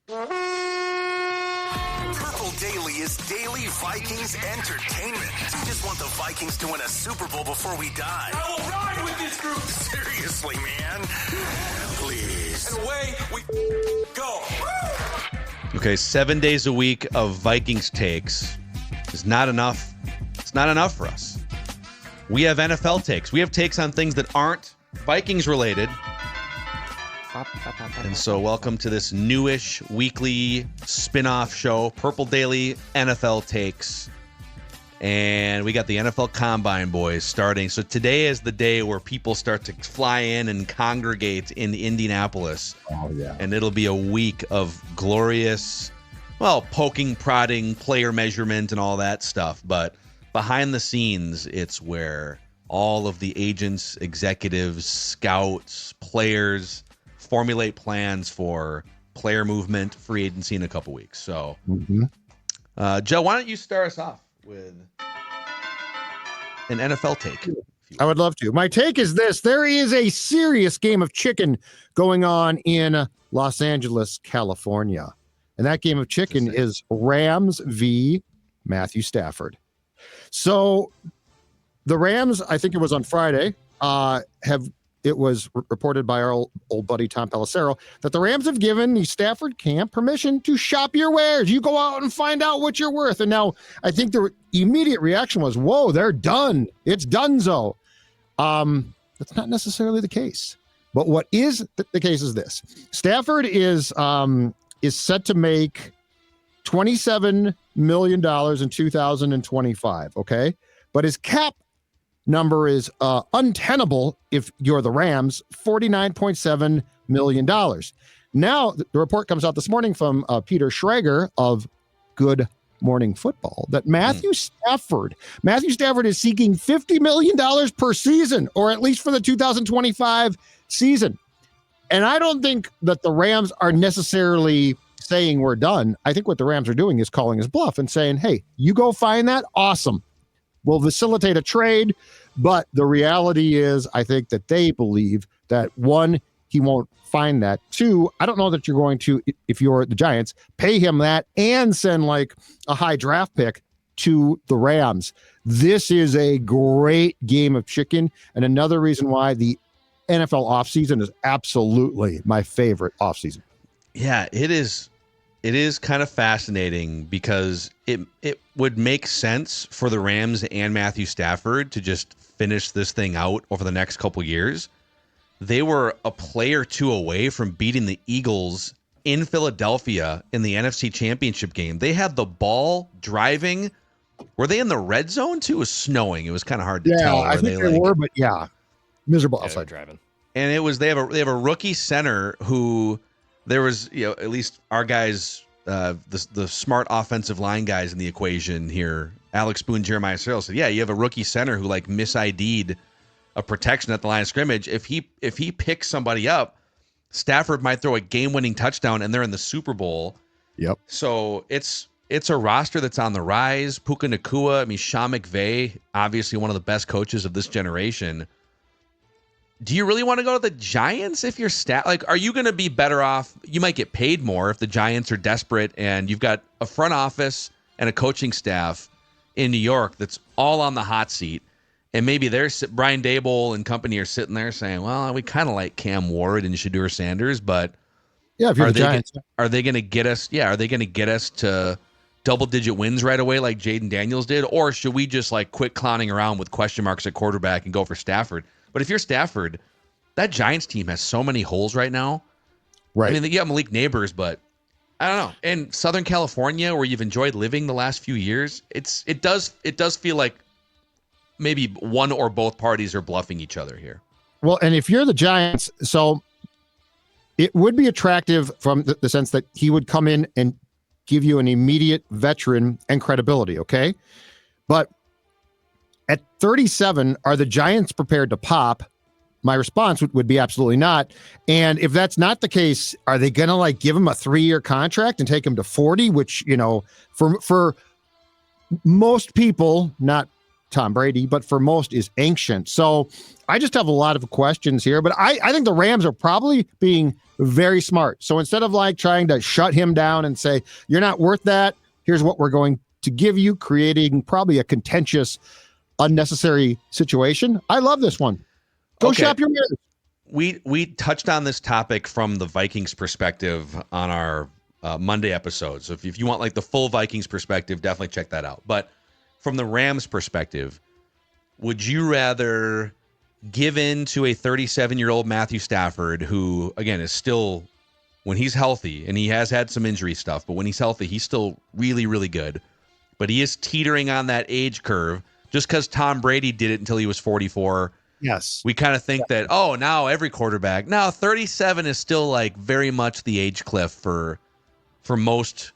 Purple Daily is daily Vikings entertainment. We just want the Vikings to win a Super Bowl before we die. I will ride with this group. Seriously, man. Please. And away we go. Okay, 7 days a week of Vikings takes is not enough. It's not enough for us. We have NFL takes. We have takes on things that aren't Vikings related. And so welcome to this newish weekly spin-off show, Purple Daily NFL Takes. And we got the NFL Combine boys starting. So today is the day where people start to fly in and congregate in Indianapolis. Oh, yeah. And it'll be a week of glorious, poking, prodding, player measurement and all that stuff. But behind the scenes, it's where all of the agents, executives, scouts, players formulate plans for player movement, free agency in a couple weeks. So, Joe, why don't you start us off with an NFL take? I would love to. My take is this. There is a serious game of chicken going on in Los Angeles, California. And that game of chicken is Rams v. Matthew Stafford. So the Rams, I think it was on Friday, it was reported by our old buddy Tom Pelissero that the Rams have given the Stafford camp permission to shop your wares. You go out and find out what you're worth. And now I think the immediate reaction was, whoa, they're done. It's donezo. That's not necessarily the case. But what is the case is this. Stafford is set to make $27 million in 2025, okay? But his cap number is untenable if you're the Rams, $49.7 million. Now, the report comes out this morning from Peter Schrager of Good Morning Football that Matthew Stafford is seeking $50 million per season, or at least for the 2025 season. And I don't think that the Rams are necessarily saying we're done. I think what the Rams are doing is calling his bluff and saying, hey, you go find that, awesome. We'll facilitate a trade, but the reality is I think that they believe that, one, he won't find that. Two, I don't know that you're going to, if you're the Giants, pay him that and send like a high draft pick to the Rams. This is a great game of chicken, and another reason why the NFL offseason is absolutely my favorite offseason. Yeah, it is. It is kind of fascinating because it would make sense for the Rams and Matthew Stafford to just finish this thing out over the next couple years. They were a play or two away from beating the Eagles in Philadelphia in the NFC Championship game. They had the ball driving. Were they in the red zone too? It was snowing. It was kind of hard to tell. I think they were, but miserable outside driving. And it was they have a rookie center who. There was, at least our guys, the smart offensive line guys in the equation here, Alex Boone, Jeremiah Searle said, yeah, you have a rookie center who mis-ID'd a protection at the line of scrimmage. If he picks somebody up, Stafford might throw a game-winning touchdown and they're in the Super Bowl. Yep. So it's a roster that's on the rise. Puka Nacua, Sean McVay, obviously one of the best coaches of this generation. Do you really want to go to the Giants if you're are you going to be better off? You might get paid more if the Giants are desperate and you've got a front office and a coaching staff in New York that's all on the hot seat. And maybe Brian Daboll and company are sitting there saying, well, we kind of like Cam Ward and Shedeur Sanders, but if you're the Giants, are they going to get us? Yeah. Are they going to get us to double-digit wins right away like Jaden Daniels did? Or should we just quit clowning around with question marks at quarterback and go for Stafford? But if you're Stafford, that Giants team has so many holes right now. Right. I mean, you have Malik Neighbors, but I don't know. In Southern California, where you've enjoyed living the last few years, it does feel like maybe one or both parties are bluffing each other here. Well, and if you're the Giants, so it would be attractive from the sense that he would come in and give you an immediate veteran and credibility, okay? But at 37, are the Giants prepared to pop? My response would be absolutely not. And if that's not the case, are they going to give him a 3-year contract and take him to 40, which, for most people, not Tom Brady, but for most is ancient. So I just have a lot of questions here, but I think the Rams are probably being very smart. So instead of like trying to shut him down and say, you're not worth that, here's what we're going to give you, creating probably a contentious, unnecessary situation. I love this one. Go shop your mirrors. We touched on this topic from the Vikings perspective on our Monday episode. So if you want like the full Vikings perspective, definitely check that out. But from the Rams perspective, would you rather give in to a 37-year-old Matthew Stafford, who, again, is still, when he's healthy, and he has had some injury stuff, but when he's healthy, he's still really, really good. But he is teetering on that age curve just because Tom Brady did it until he was 44. Yes. We kind of think that, now every quarterback. Now, 37 is still like very much the age cliff for most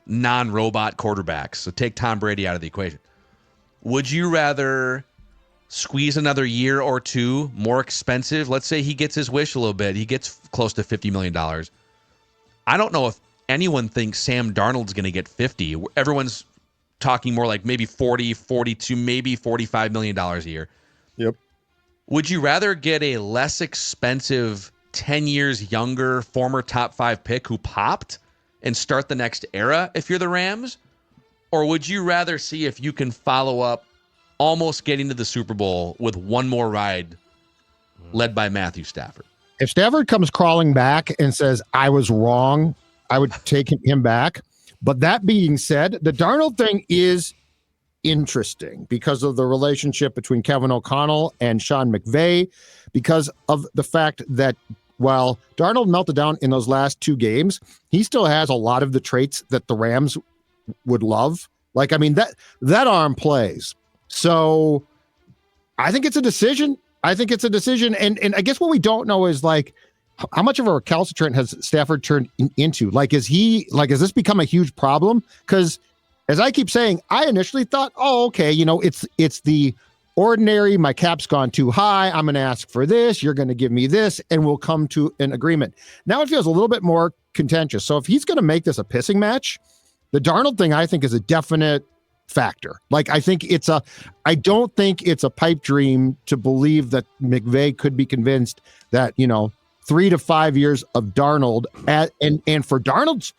non-robot quarterbacks. So take Tom Brady out of the equation. Would you rather squeeze another year or two more expensive? Let's say he gets his wish a little bit. He gets close to $50 million. I don't know if anyone thinks Sam Darnold's going to get 50. Everyone's talking more like maybe 40, 42, maybe $45 million a year. Yep. Would you rather get a less expensive 10 years younger former top 5 pick who popped and start the next era if you're the Rams? Or would you rather see if you can follow up almost getting to the Super Bowl with one more ride led by Matthew Stafford? If Stafford comes crawling back and says, I was wrong, I would take him back. But that being said, the Darnold thing is interesting because of the relationship between Kevin O'Connell and Sean McVay, because of the fact that while Darnold melted down in those last 2 games, he still has a lot of the traits that the Rams would love. Like, I mean, that arm plays. So I think it's a decision. And I guess what we don't know is like, how much of a recalcitrant has Stafford turned into? Like, has this become a huge problem? Because as I keep saying, I initially thought, it's the ordinary, my cap's gone too high, I'm going to ask for this, you're going to give me this, and we'll come to an agreement. Now it feels a little bit more contentious. So if he's going to make this a pissing match, the Darnold thing, I think, is a definite factor. Like, I don't think it's a pipe dream to believe that McVay could be convinced that, 3 to 5 years of Darnold and for Darnold's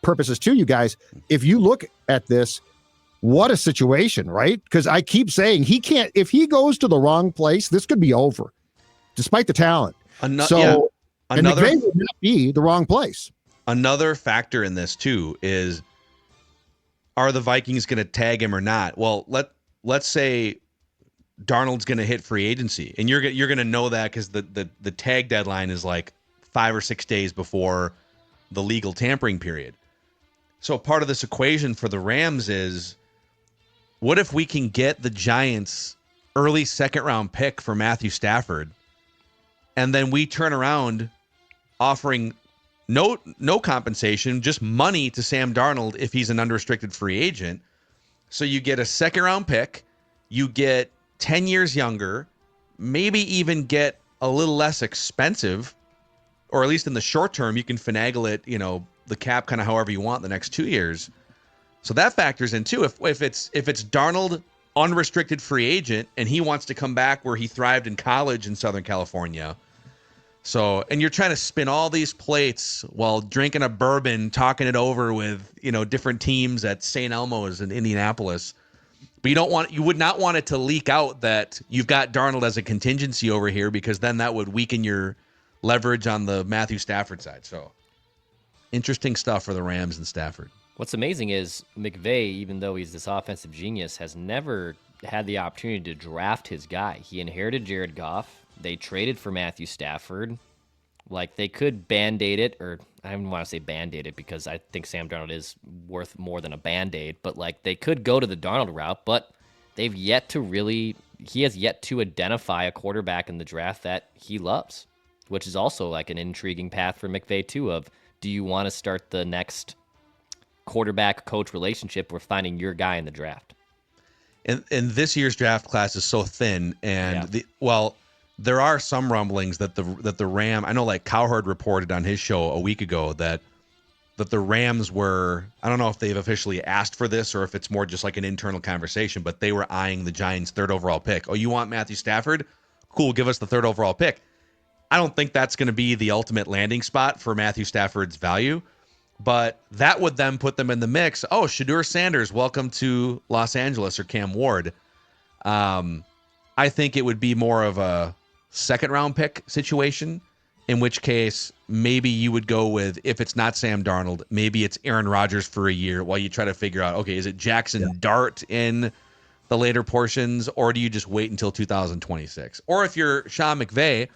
purposes too, you guys, if you look at this, what a situation, right? Because I keep saying if he goes to the wrong place, this could be over, despite the talent. And McVay would not be the wrong place. Another factor in this too is, are the Vikings going to tag him or not? Well, let's say Darnold's going to hit free agency, and you're going to know that because the tag deadline is like 5 or 6 days before the legal tampering period. So part of this equation for the Rams is, what if we can get the Giants' early 2nd round pick for Matthew Stafford, and then we turn around offering no compensation, just money to Sam Darnold if he's an unrestricted free agent. So you get a 2nd round pick, you get 10 years younger, maybe even get a little less expensive, or at least in the short term, you can finagle it, the cap kind of however you want the next 2 years. So that factors in too. If it's Darnold, unrestricted free agent, and he wants to come back where he thrived in college in Southern California. So, and you're trying to spin all these plates while drinking a bourbon, talking it over with, different teams at St. Elmo's in Indianapolis. But you would not want it to leak out that you've got Darnold as a contingency over here, because then that would weaken your leverage on the Matthew Stafford side. So interesting stuff for the Rams and Stafford. What's amazing is McVay, even though he's this offensive genius, has never had the opportunity to draft his guy. He inherited Jared Goff. They traded for Matthew Stafford. Like, they could Band-Aid it, or I don't want to say Band-Aid it because I think Sam Darnold is worth more than a Band-Aid, but like, they could go to the Darnold route, but he has yet to identify a quarterback in the draft that he loves, which is also like an intriguing path for McVay too, of, do you want to start the next quarterback-coach relationship with finding your guy in the draft? And this year's draft class is so thin, and there are some rumblings that the Ram, I know like Cowherd reported on his show a week ago that that the Rams were, I don't know if they've officially asked for this or if it's more just like an internal conversation, but they were eyeing the Giants' third overall pick. Oh, you want Matthew Stafford? Cool, give us the third overall pick. I don't think that's going to be the ultimate landing spot for Matthew Stafford's value, but that would then put them in the mix. Oh, Shadur Sanders, welcome to Los Angeles, or Cam Ward. I think it would be more of a second-round pick situation, in which case maybe you would go with, if it's not Sam Darnold, maybe it's Aaron Rodgers for a year while you try to figure out, okay, is it Jackson Dart in the later portions, or do you just wait until 2026? Or if you're Sean McVay,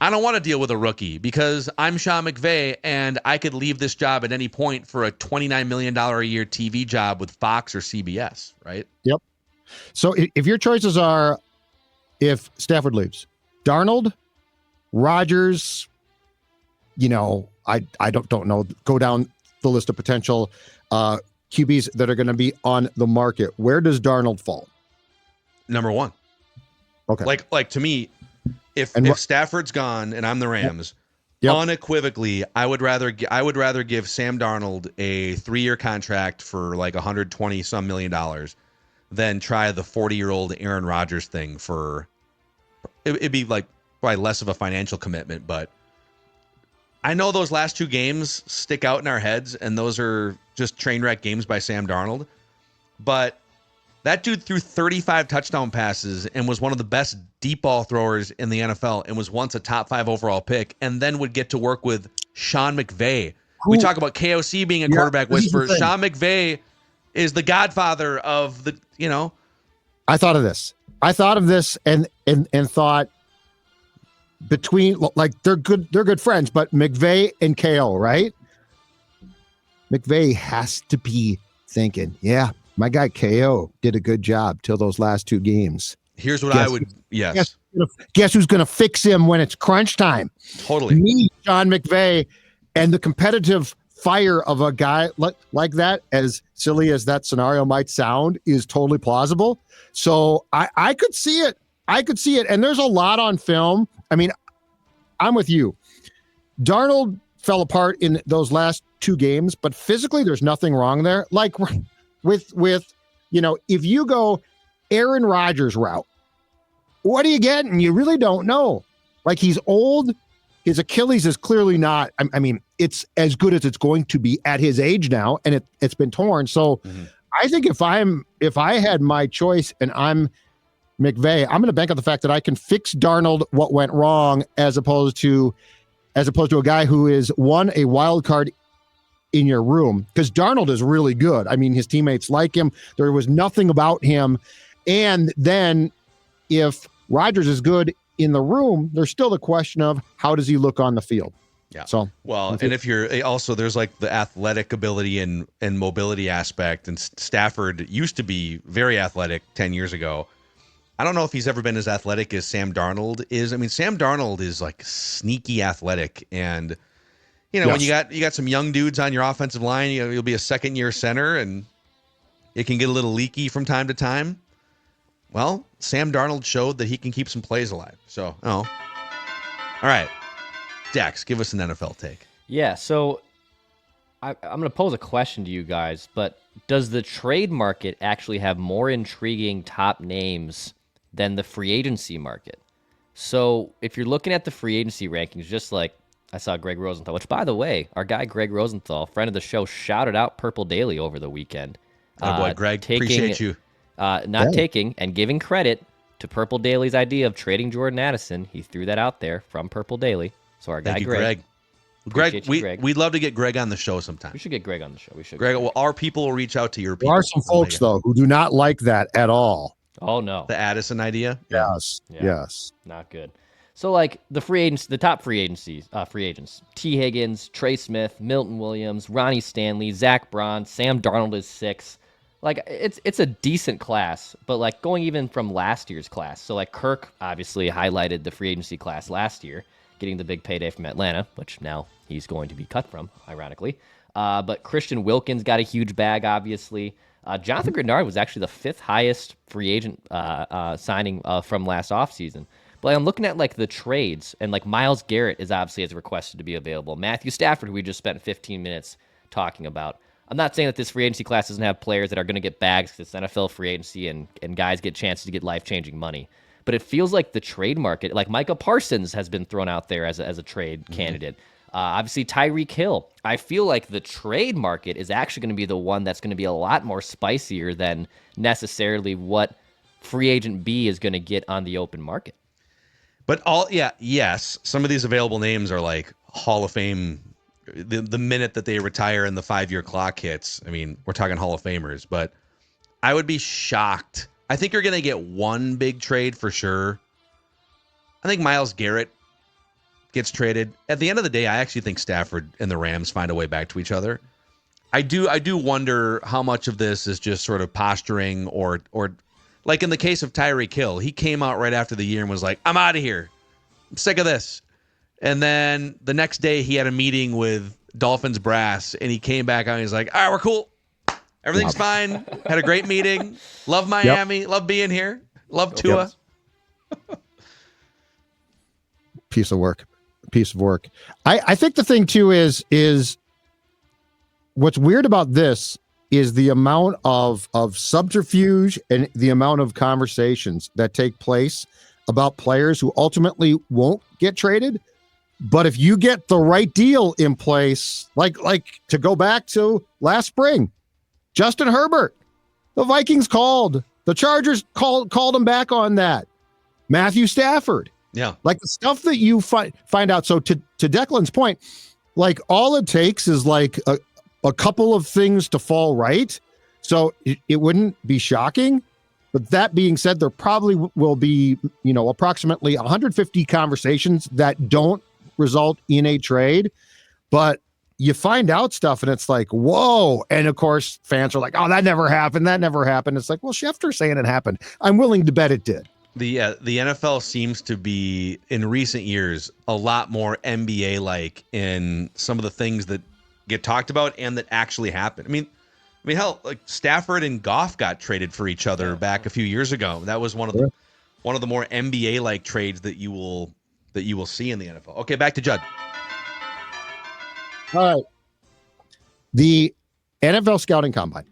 I don't want to deal with a rookie because I'm Sean McVay and I could leave this job at any point for a $29 million a year TV job with Fox or CBS, right? Yep. So if your choices are, if Stafford leaves, Darnold, Rodgers, I don't know, go down the list of potential QBs that are going to be on the market. Where does Darnold fall? Number one. Okay. Like to me, if Stafford's gone and I'm the Rams, unequivocally, I would rather give Sam Darnold a 3-year contract for like $120 million than try the 40-year-old Aaron Rodgers thing for. It'd be like probably less of a financial commitment, but I know those last 2 games stick out in our heads, and those are just train wreck games by Sam Darnold. But that dude threw 35 touchdown passes and was one of the best deep ball throwers in the NFL and was once a top 5 overall pick, and then would get to work with Sean McVay. We talk about KOC being a quarterback whisperer. Sean McVay is the godfather of the, I thought of this and thought, between, like, they're good friends, but McVay and KO, right? McVay has to be thinking, yeah, my guy KO did a good job till those last 2 games. Here's what I would, yes. Guess who's going to fix him when it's crunch time? Totally. Me, John McVay, and the competitive fire of a guy like that, as silly as that scenario might sound, is totally plausible. So I could see it. And there's a lot on film. I mean, I'm with you. Darnold fell apart in those last 2 games, but physically there's nothing wrong there. Like with if you go Aaron Rodgers route, what do you get? And you really don't know. Like, he's old. His Achilles is clearly not, I mean, it's as good as it's going to be at his age now, and it's been torn. So I think if I had my choice and I'm McVay, I'm going to bank on the fact that I can fix Darnold what went wrong, as opposed to a guy who is a wild card in your room, because Darnold is really good. I mean, his teammates like him. There was nothing about him. And then if Rodgers is good in the room, there's still the question of how does he look on the field? Yeah. So, well, and if you're also, there's like the athletic ability and mobility aspect, and Stafford used to be very athletic 10 years ago. I don't know if he's ever been as athletic as Sam Darnold is. I mean, Sam Darnold is like sneaky athletic, and when you got some young dudes on your offensive line, you'll be a second-year center, and it can get a little leaky from time to time. Well, Sam Darnold showed that he can keep some plays alive. So, all right, Dax, give us an NFL take. Yeah, so I'm going to pose a question to you guys, but does the trade market actually have more intriguing top names than the free agency market? So if you're looking at the free agency rankings, just like I saw Greg Rosenthal, which, by the way, our guy Greg Rosenthal, friend of the show, shouted out Purple Daily over the weekend. Oh boy, Greg, appreciate you. Taking and giving credit to Purple Daily's idea of trading Jordan Addison. He threw that out there from Purple Daily. So our guy Thank you, Greg. Greg, we'd love to get Greg on the show sometime. We should get Greg on the show. We should. Greg, well, our people will reach out to your people. There are some folks, though, who do not like that at all. Oh, no. The Addison idea? Yes. Yeah. Yes. Not good. So, like, the free agents, the top free agents, T. Higgins, Trey Smith, Milton Williams, Ronnie Stanley, Zach Braun, Sam Darnold is 6. Like, it's a decent class, but, like, going even from last year's class. So, like, Kirk obviously highlighted the free agency class last year, getting the big payday from Atlanta, which now he's going to be cut from, ironically. But Christian Wilkins got a huge bag, obviously. Jonathan Grenard was actually the 5th highest free agent signing from last offseason. But I'm looking at like the trades, and like Myles Garrett is obviously as requested to be available. Matthew Stafford, who we just spent 15 minutes talking about. I'm not saying that this free agency class doesn't have players that are going to get bags because it's NFL free agency and guys get chances to get life-changing money. But it feels like the trade market, like Micah Parsons has been thrown out there as a trade candidate. Obviously, Tyreek Hill. I feel like the trade market is actually going to be the one that's going to be a lot more spicier than necessarily what free agent B is going to get on the open market. But yes, some of these available names are like Hall of Fame. The minute that they retire and the 5-year clock hits, I mean, we're talking Hall of Famers, but I would be shocked. I think you're going to get one big trade for sure. I think Myles Garrett gets traded. At the end of the day, I actually think Stafford and the Rams find a way back to each other. I do wonder how much of this is just sort of posturing or like in the case of Tyreek Hill, he came out right after the year and was like, I'm out of here. I'm sick of this. And then the next day he had a meeting with Dolphins brass and he came back out and he's like, all right, we're cool. Everything's fine. Had a great meeting. Love Miami. Love being here. Love Tua. Piece of work. I think the thing too is what's weird about this is the amount of subterfuge and the amount of conversations that take place about players who ultimately won't get traded. But if you get the right deal in place, like to go back to last spring, Justin Herbert, the Vikings called, the Chargers called him back on that. Matthew Stafford. Yeah. Like the stuff that you find out. So to Declan's point, like all it takes is like a couple of things to fall right. So it wouldn't be shocking. But that being said, there probably will be, approximately 150 conversations that don't result in a trade. But you find out stuff and it's like, whoa. And of course, fans are like, oh, that never happened. It's like, well, Schefter's saying it happened. I'm willing to bet it did. The NFL seems to be, in recent years, a lot more NBA-like in some of the things that get talked about and that actually happen. I mean, hell, like Stafford and Goff got traded for each other back a few years ago. That was one of the more NBA-like trades that you will see in the NFL. Okay, back to Judd. All right. The NFL Scouting Combine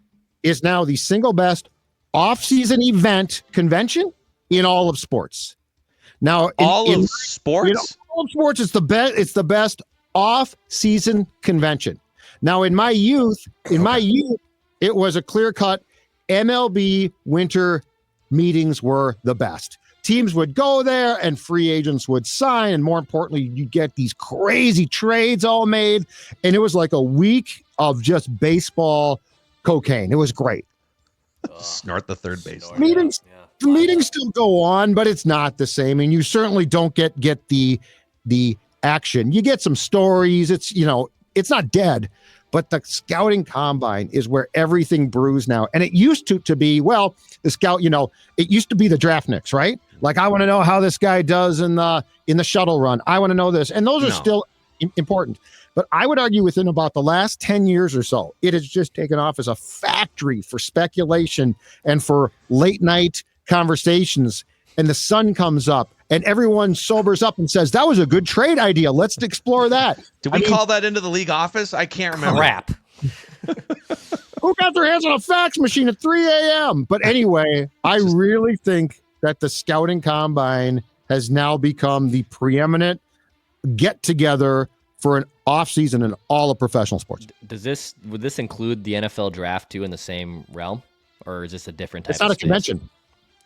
is now the single best off-season event convention in all of sports. Now, all of sports, it's the best. It's the best off-season convention. Now, in my youth, it was a clear-cut MLB winter meetings were the best. Teams would go there and free agents would sign. And more importantly, you get these crazy trades all made. And it was like a week of just baseball cocaine. It was great. Snort the third base. Meetings still go on, but it's not the same. And you certainly don't get the action. You get some stories. It's, it's not dead. But the scouting combine is where everything brews now. And it used to be, well, the scout, it used to be the draftniks, right? Like, I want to know how this guy does in the shuttle run. I want to know this. And those are still important. But I would argue within about the last 10 years or so, it has just taken off as a factory for speculation and for late night conversations. And the sun comes up and everyone sobers up and says, that was a good trade idea. Let's explore that. Did we call that into the league office? I can't remember. Crap. Who got their hands on a fax machine at 3 a.m.? But anyway, I really think that the scouting combine has now become the preeminent get together for an off season in all of professional sports. Would this include the NFL draft too in the same realm, or is this a different type? It's not a convention.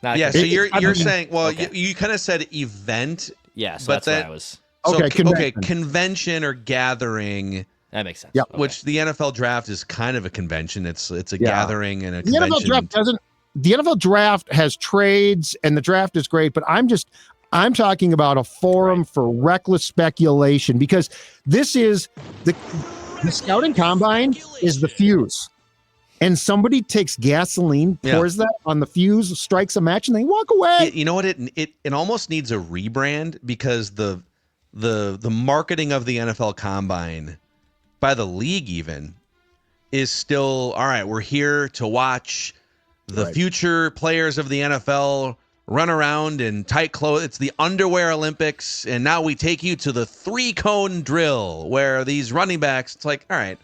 Not so you're saying, well, okay. you kind of said event. Yeah, so that's what I was. So, convention or gathering. That makes sense. Yep. Okay. Which the NFL draft is kind of a convention. It's a gathering and a convention. The NFL draft doesn't. The NFL draft has trades, and the draft is great, but I'm talking about a forum for reckless speculation, because this is the scouting combine is the fuse. And somebody takes gasoline, pours that on the fuse, strikes a match, and they walk away. You know what? It almost needs a rebrand, because the marketing of the NFL Combine by the league even is still, all right, we're here to watch the future players of the NFL run around in tight clothes. It's the underwear Olympics, and now we take you to the 3-cone drill where these running backs, it's like, all right,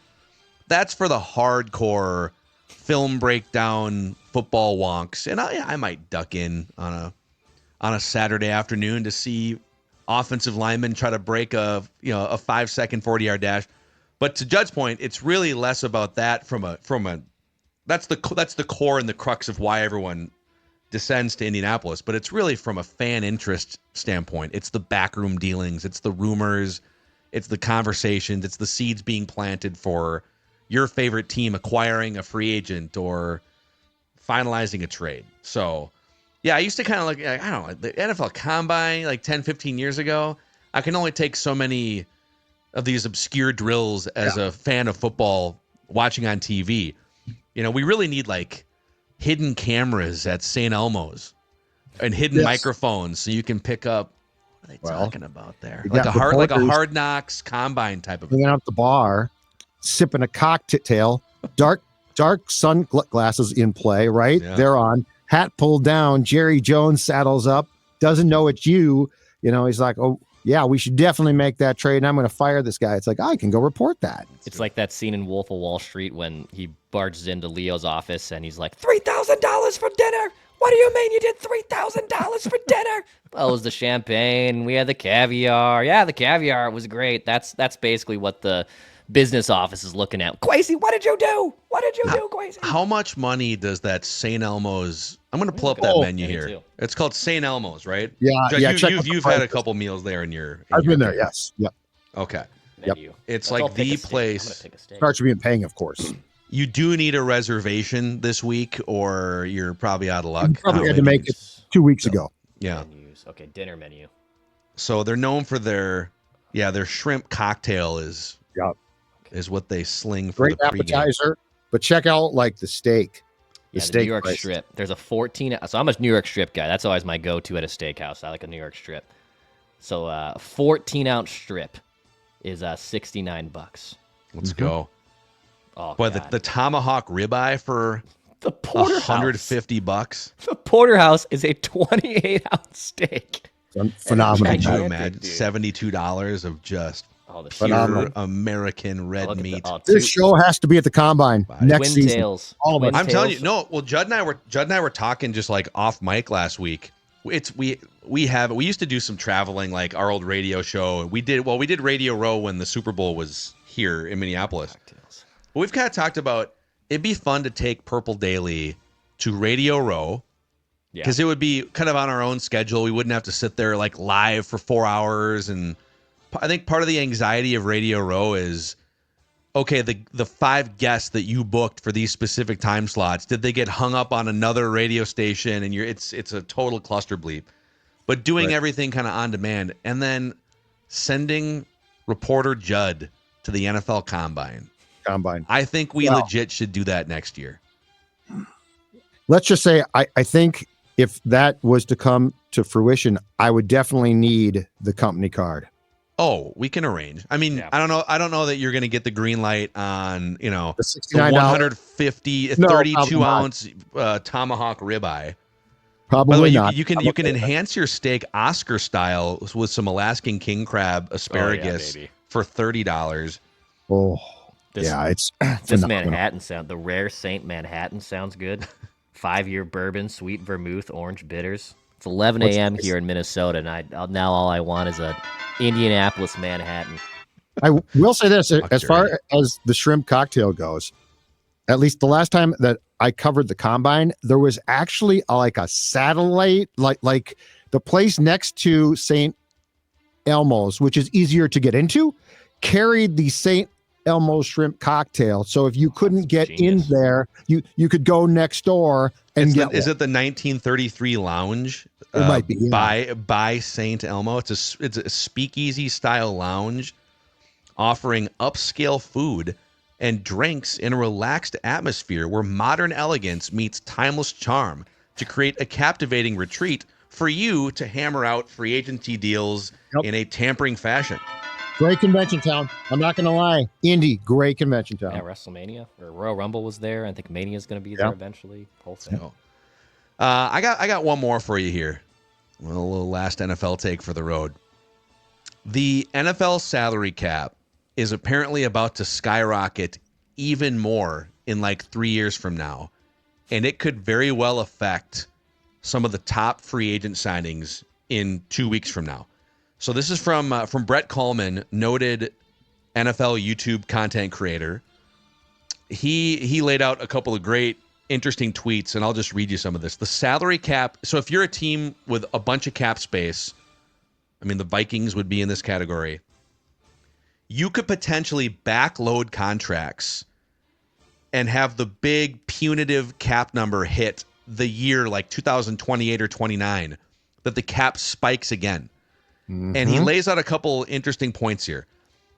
that's for the hardcore film breakdown football wonks. And I might duck in on a Saturday afternoon to see offensive linemen try to break a 5-second 40-yard dash. But to Judd's point, it's really less about that that's the core and the crux of why everyone descends to Indianapolis. But it's really from a fan interest standpoint. It's the backroom dealings, it's the rumors, it's the conversations, it's the seeds being planted for your favorite team acquiring a free agent or finalizing a trade. So, yeah, I used to kind of look, I don't know, the NFL Combine like 10, 15 years ago. I can only take so many of these obscure drills as a fan of football watching on TV. We really need like hidden cameras at St. Elmo's and hidden microphones so you can pick up what are they talking about there? Like a Hard Knocks Combine type of thing. Hanging out at the bar, sipping a cocktail, dark sunglasses in play, right? Yeah. They're on, hat pulled down, Jerry Jones saddles up, doesn't know it's you. He's like, oh, yeah, we should definitely make that trade, and I'm going to fire this guy. It's like, I can go report that. It's like that scene in Wolf of Wall Street when he barges into Leo's office and he's like, $3,000 for dinner? What do you mean you did $3,000 for dinner? Well, it was the champagne. We had the caviar. Yeah, the caviar was great. That's basically what the business office is looking at. Kwesi, what did you do? What did you do, Kwesi? How much money does that St. Elmo's? I'm going to pull up that menu here. Too. It's called St. Elmo's, right? Yeah. You've had a couple meals there in your. I've been there. Yes. Yep. Okay. Menu. It's Let's all like pick the a steak. I'm place. gonna pick a steak. Starts being paying, of course. You do need a reservation this week, or you're probably out of luck. Probably had to make it 2 weeks ago. Yeah. Menus. Okay, dinner menu. So they're known for their shrimp cocktail is what they sling for Great the pregame. appetizer, but check out like the steak. The steak New York price. strip. There's a 14. So I'm a New York strip guy. That's always my go-to at a steakhouse. I like a New York strip. So 14-ounce strip is $69. Let's go. Oh, Boy, God. the tomahawk ribeye for The porterhouse. $150. The porterhouse is a 28-ounce steak. Phenomenal. Could you Gigantic, imagine dude. $72 of just Oh, the pure Phenomenal. American red look at meat? This show has to be at the Combine next Twin season. tails. All of Twin us. I'm telling you, tails. no. Well, Judd and I were talking just like off mic last week. We used to do some traveling, like our old radio show. We did Radio Row when the Super Bowl was here in Minneapolis. Cocktails. But we've kind of talked about it'd be fun to take Purple Daily to Radio Row Yeah. because it would be kind of on our own schedule. We wouldn't have to sit there like live for 4 hours. And I think part of the anxiety of Radio Row is, okay, the 5 guests that you booked for these specific time slots, did they get hung up on another radio station? And it's a total cluster bleep. But doing everything kind of on demand and then sending reporter Judd to the NFL Combine. I think we legit should do that next year. Let's just say I think if that was to come to fruition, I would definitely need the company card. Oh, we can arrange. I mean, Yeah. I don't know that you're going to get the green light on, The the $69. 150, No, 32 probably ounce tomahawk ribeye. Probably By the way, not. you can enhance your steak Oscar style with some Alaskan king crab asparagus baby. for $30. Oh, This- yeah, it's This phenomenal. Manhattan sound, the rare Saint Manhattan sounds good. 5-year bourbon, sweet vermouth, orange bitters. It's 11 a.m. here in Minnesota, and now all I want is a Indianapolis Manhattan. I will say this, as dirty. far as the shrimp cocktail goes, at least the last time that I covered the Combine, there was actually like a satellite, like the place next to St. Elmo's, which is easier to get into, carried the St. Elmo's shrimp cocktail. So if you couldn't get genius. in there, you could go next door and get Is it the 1933 lounge? It might be, yeah. by St. Elmo. It's a speakeasy style lounge offering upscale food and drinks in a relaxed atmosphere where modern elegance meets timeless charm to create a captivating retreat for you to hammer out free agency deals in a tampering fashion. Great convention town. I'm not going to lie. Indy, great convention town. Yeah, WrestleMania or Royal Rumble was there. I think Mania is going to be there Yeah. eventually. Whole thing. So, I got one more for you here. A little last NFL take for the road. The NFL salary cap is apparently about to skyrocket even more in like 3 years from now, and it could very well affect some of the top free agent signings in 2 weeks from now. So this is from Brett Coleman, noted NFL YouTube content creator. He laid out a couple of great, interesting tweets, and I'll just read you some of this. The salary cap. So if you're a team with a bunch of cap space, I mean, the Vikings would be in this category. You could potentially backload contracts and have the big punitive cap number hit the year like 2028 or 29, that the cap spikes again. Mm-hmm. And he lays out a couple interesting points here,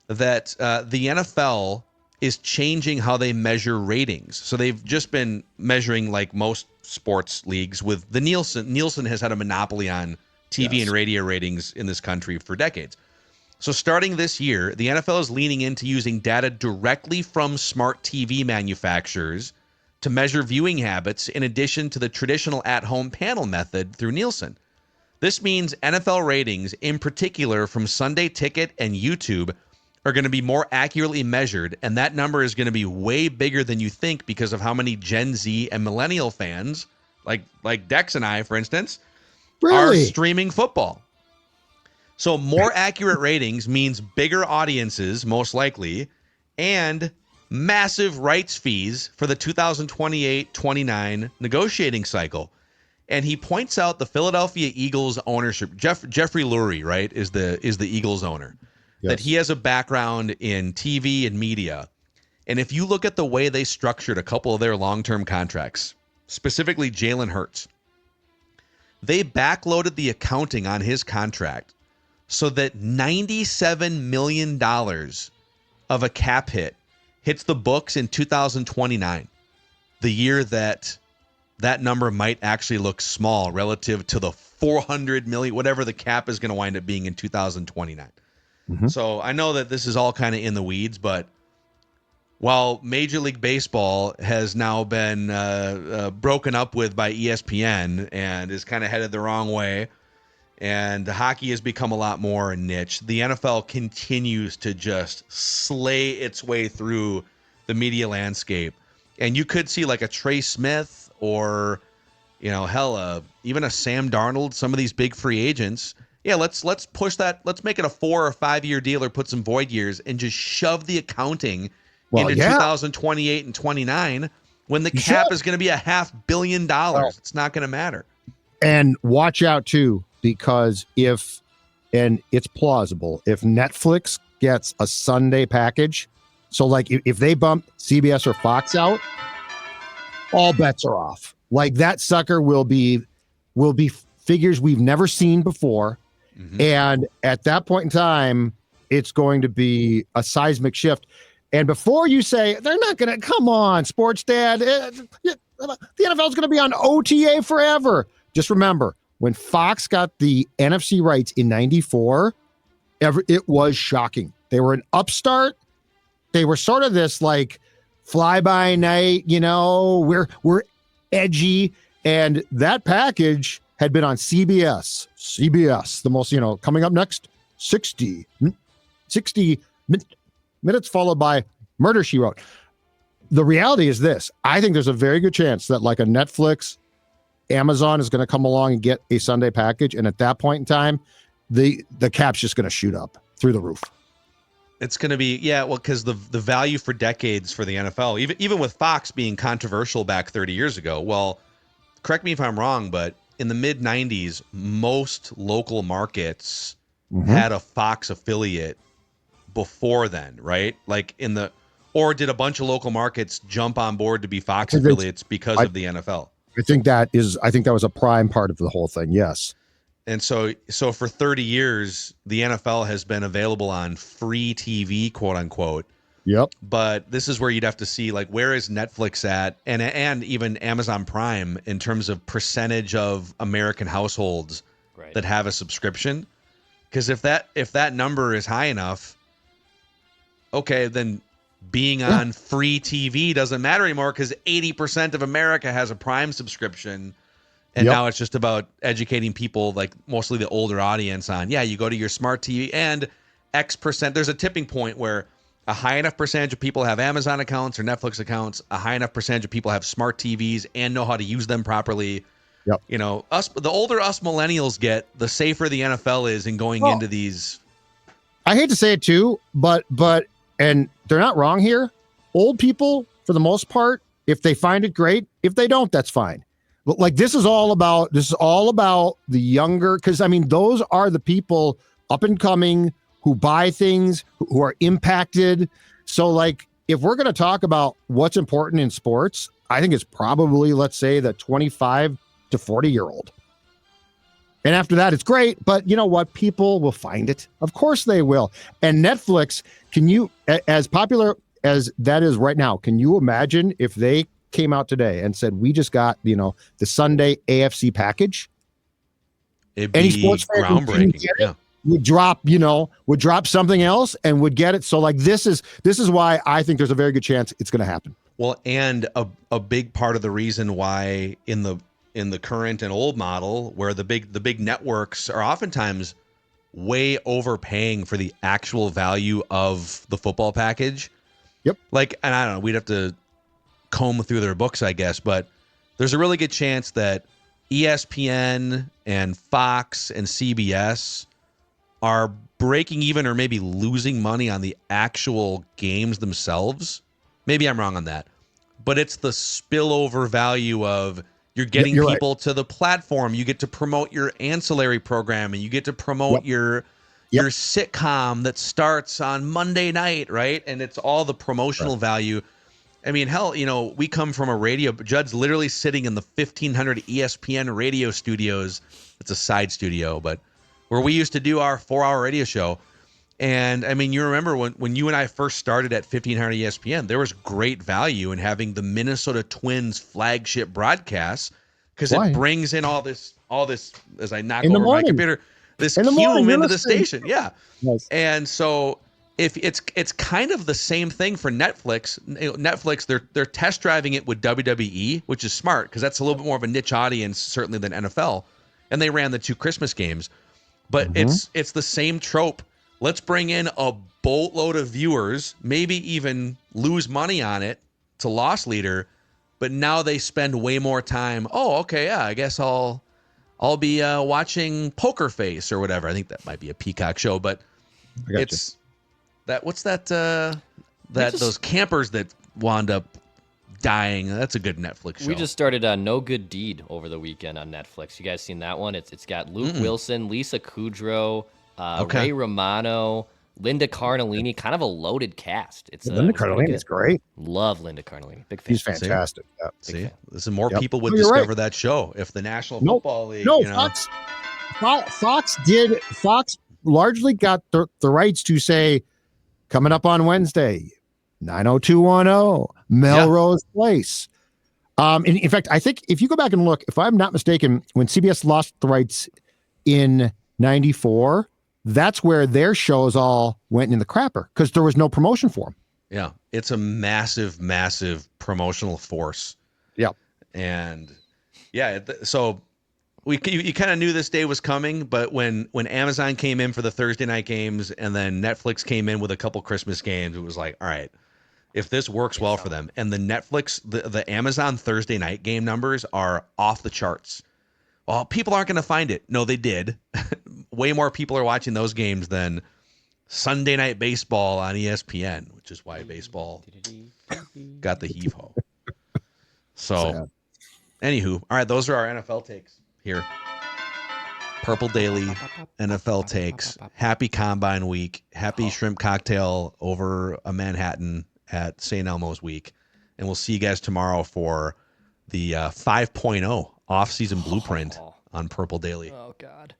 that the NFL is changing how they measure ratings. So they've just been measuring, like most sports leagues, with the Nielsen. Nielsen has had a monopoly on TV and radio ratings in this country for decades. So starting this year, the NFL is leaning into using data directly from smart TV manufacturers to measure viewing habits, in addition to the traditional at-home panel method through Nielsen. This means NFL ratings, in particular from Sunday Ticket and YouTube, are going to be more accurately measured, and that number is going to be way bigger than you think because of how many Gen Z and millennial fans, like Dex and I, for instance, are streaming football. So more accurate ratings means bigger audiences, most likely, and massive rights fees for the 2028-29 negotiating cycle. And he points out the Philadelphia Eagles ownership. Jeffrey Lurie, right, is the Eagles owner. Yes. That he has a background in TV and media. And if you look at the way they structured a couple of their long-term contracts, specifically Jalen Hurts, they backloaded the accounting on his contract so that $97 million of a cap hit hits the books in 2029, the year that number might actually look small relative to the $400 million, whatever the cap is going to wind up being in 2029. Mm-hmm. So I know that this is all kind of in the weeds, but while Major League Baseball has now been broken up with by ESPN and is kind of headed the wrong way, and hockey has become a lot more niche, the NFL continues to just slay its way through the media landscape. And you could see like a Trey Smith or, even a Sam Darnold, some of these big free agents. Yeah, let's push that. Let's make it a 4 or 5 year deal or put some void years and just shove the accounting into 2028 and 29 when the cap is going to be $500 million. It's not going to matter. And watch out too, because and it's plausible, if Netflix gets a Sunday package, so like if they bump CBS or Fox out, all bets are off. Like that sucker will be figures we've never seen before. Mm-hmm. And at that point in time, it's going to be a seismic shift. And before you say, they're not going to, come on, sports dad, the NFL is going to be on OTA forever. Just remember, when Fox got the NFC rights in 94, it was shocking. They were an upstart. They were sort of this like fly by night, we're edgy. And that package had been on CBS, the most, coming up next, 60 minutes followed by Murder, She Wrote. The reality is this. I think there's a very good chance that like a Netflix, Amazon is going to come along and get a Sunday package. And at that point in time, the cap's just going to shoot up through the roof. It's going to be, because the value for decades for the NFL, even with Fox being controversial back 30 years ago, well, correct me if I'm wrong, but in the mid 90s, most local markets had a Fox affiliate before then, right? Like or did a bunch of local markets jump on board to be Fox affiliates because of the NFL? I think that was a prime part of the whole thing. Yes. And so for 30 years, the NFL has been available on free TV, quote unquote. Yep. But this is where you'd have to see, like, where is Netflix at, and even Amazon Prime in terms of percentage of American households that have a subscription. Because if that number is high enough, okay, then being on free TV doesn't matter anymore because 80% of America has a Prime subscription. And Yep. now it's just about educating people, like mostly the older audience, on, you go to your smart TV and X percent. There's a tipping point where a high enough percentage of people have Amazon accounts or Netflix accounts. A high enough percentage of people have smart TVs and know how to use them properly. Yep. The older us millennials get, the safer the NFL is in going into these. I hate to say it too, but and they're not wrong here. Old people, for the most part, if they find it great, if they don't, that's fine. But like this is all about the younger, because I mean those are the people up and coming who buy things, who are impacted. So like if we're going to talk about what's important in sports, I think it's probably, let's say, the 25 to 40-year-old. And after that, it's great. But you know what? People will find it. Of course they will. And Netflix, as popular as that is right now, can you imagine if they came out today and said, we just got, the Sunday AFC package? It'd Any be sports fan who didn't groundbreaking. get it Yeah. would drop something else and would get it. So like this is why I think there's a very good chance it's going to happen. Well, and a big part of the reason why in the current and old model, where the big networks are oftentimes way overpaying for the actual value of the football package. Yep. Like, and I don't know, we'd have to comb through their books, I guess, but there's a really good chance that ESPN and Fox and CBS are breaking even or maybe losing money on the actual games themselves. Maybe I'm wrong on that, but it's the spillover value of you're getting You're people to the platform. You get to promote your ancillary program, and you get to promote your sitcom that starts on Monday night, right? And it's all the promotional value. I mean, hell, we come from a radio. Judd's literally sitting in the 1500 ESPN radio studios. It's a side studio, but where we used to do our 4-hour radio show. And I mean, you remember when you and I first started at 1500 ESPN, there was great value in having the Minnesota Twins flagship broadcasts, because it brings in all this as I knock over my computer, this cume into the station. Yeah. Yes. And so if it's kind of the same thing for Netflix. Netflix, they're test driving it with WWE, which is smart because that's a little bit more of a niche audience certainly than NFL. And they ran the 2 Christmas games. But it's the same trope. Let's bring in a boatload of viewers, maybe even lose money on it to loss leader, but now they spend way more time. Oh, okay, yeah, I guess I'll be watching Poker Face or whatever. I think that might be a Peacock show, but it's that. What's that? Those campers that wound up dying. That's a good Netflix show. We just started No Good Deed over the weekend on Netflix. You guys seen that one? It's got Luke Wilson, Lisa Kudrow, Ray Romano, Linda Cardellini, kind of a loaded cast. Linda Cardellini is great. Love Linda Cardellini. Big fan. She's fantastic. See, listen, more people would discover that show if the National Football League. Fox largely got the rights to say, coming up on Wednesday, 90210 Melrose Place. In fact, I think if you go back and look, if I'm not mistaken, when CBS lost the rights in 94, that's where their shows all went in the crapper because there was no promotion for them. Yeah, it's a massive, massive promotional force. Yeah. And so you kind of knew this day was coming, but when Amazon came in for the Thursday night games and then Netflix came in with a couple Christmas games, it was like, all right, if this works well for them. And the Netflix, the Amazon Thursday night game numbers are off the charts. Well, people aren't going to find it. No, they did. Way more people are watching those games than Sunday Night Baseball on ESPN, which is why baseball got the heave-ho. So, anywho, all right, those are our NFL takes here. Purple Daily NFL takes. Happy Combine Week. Happy Shrimp Cocktail over a Manhattan at St. Elmo's Week. And we'll see you guys tomorrow for the 5.0 off-season blueprint on Purple Daily. Oh, God.